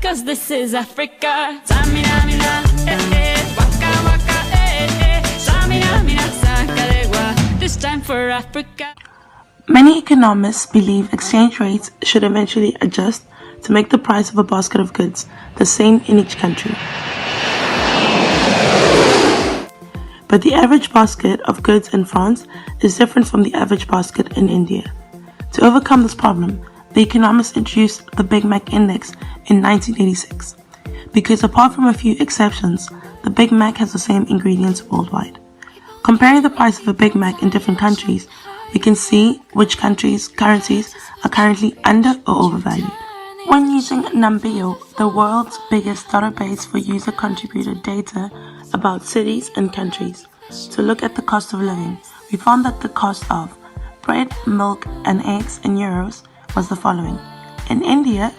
'cause this is Africa. Samina, mina, waka, waka, samina, mina, sakalegwa. This time for Africa. Many economists believe exchange rates should eventually adjust to make the price of a basket of goods the same in each country. But the average basket of goods in France is different from the average basket in India. To overcome this problem, the economists introduced the Big Mac Index in 1986, because apart from a few exceptions, the Big Mac has the same ingredients worldwide. Comparing the price of a Big Mac in different countries, we can see which countries' currencies are currently under or overvalued. When using Numbeo, the world's biggest database for user-contributed data about cities and countries, to look at the cost of living, we found that the cost of bread, milk, and eggs in euros was the following. In India,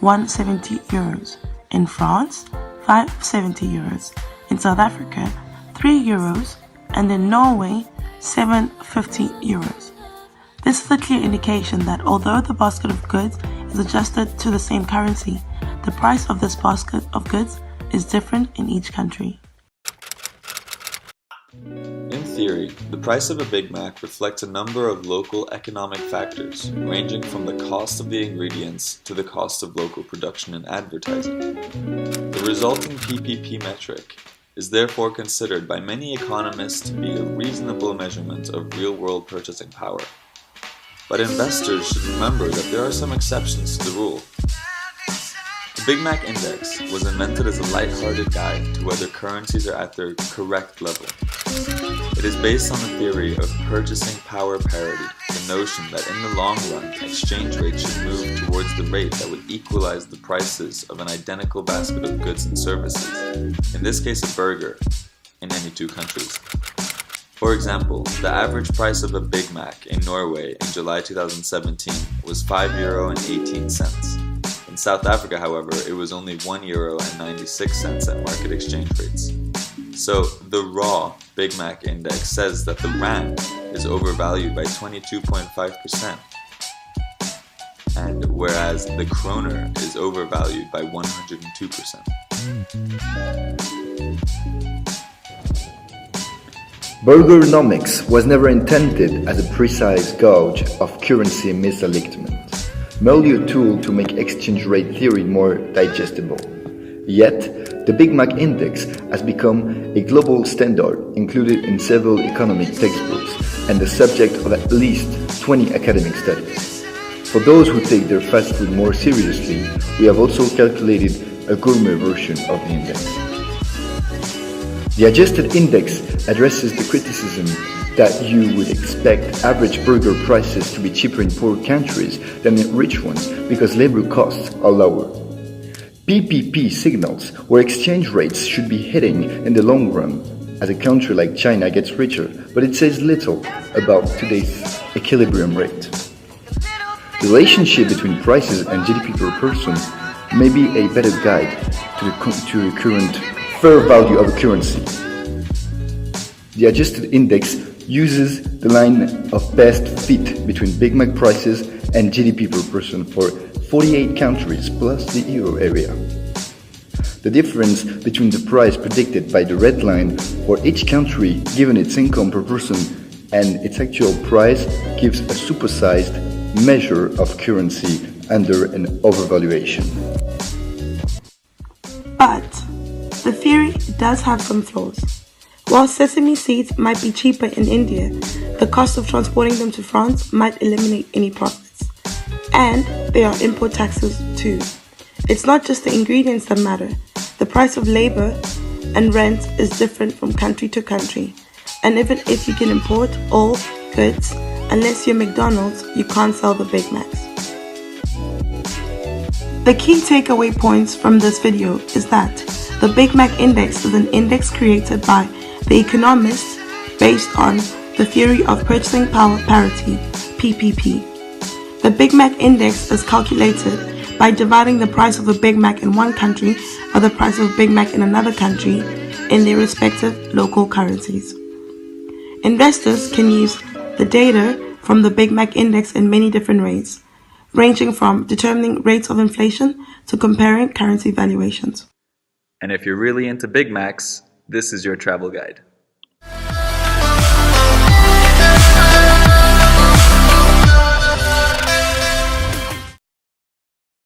170 euros. In France, 570 euros. In South Africa, 3 euros. And in Norway, 750 euros. This is a clear indication that although the basket of goods is adjusted to the same currency, the price of this basket of goods is different in each country. In theory, the price of a Big Mac reflects a number of local economic factors, ranging from the cost of the ingredients to the cost of local production and advertising. The resulting PPP metric is therefore considered by many economists to be a reasonable measurement of real-world purchasing power. But investors should remember that there are some exceptions to the rule. The Big Mac Index was invented as a light-hearted guide to whether currencies are at their correct level. It is based on the theory of purchasing power parity, the notion that in the long run, exchange rates should move towards the rate that would equalize the prices of an identical basket of goods and services, in this case a burger, in any two countries. For example, the average price of a Big Mac in Norway in July 2017 was €5.18. In South Africa, however, it was only €1.96 at market exchange rates. So, the raw Big Mac Index says that the rand is overvalued by 22.5%, and whereas the kroner is overvalued by 102%. Burgernomics was never intended as a precise gauge of currency misalignment, merely a tool to make exchange rate theory more digestible. Yet, the Big Mac Index has become a global standard included in several economic textbooks and the subject of at least 20 academic studies. For those who take their fast food more seriously, we have also calculated a gourmet version of the index. The adjusted index addresses the criticism that you would expect average burger prices to be cheaper in poor countries than in rich ones because labor costs are lower. PPP signals where exchange rates should be heading in the long run as a country like China gets richer, but it says little about today's equilibrium rate. The relationship between prices and GDP per person may be a better guide to the current fair value of a currency. The adjusted index uses the line of best fit between Big Mac prices and GDP per person for 48 countries plus the euro area. The difference between the price predicted by the red line for each country given its income per person and its actual price gives a supersized measure of currency under an overvaluation. But the theory does have some flaws. While sesame seeds might be cheaper in India, the cost of transporting them to France might eliminate any profits. And there are import taxes too. It's not just the ingredients that matter. The price of labor and rent is different from country to country. And even if you can import all goods, unless you're McDonald's, you can't sell the Big Macs. The key takeaway points from this video is that the Big Mac Index is an index created by the economists based on the theory of purchasing power parity, PPP. The Big Mac Index is calculated by dividing the price of a Big Mac in one country by the price of a Big Mac in another country in their respective local currencies. Investors can use the data from the Big Mac Index in many different ways, ranging from determining rates of inflation to comparing currency valuations. And if you're really into Big Macs, this is your travel guide.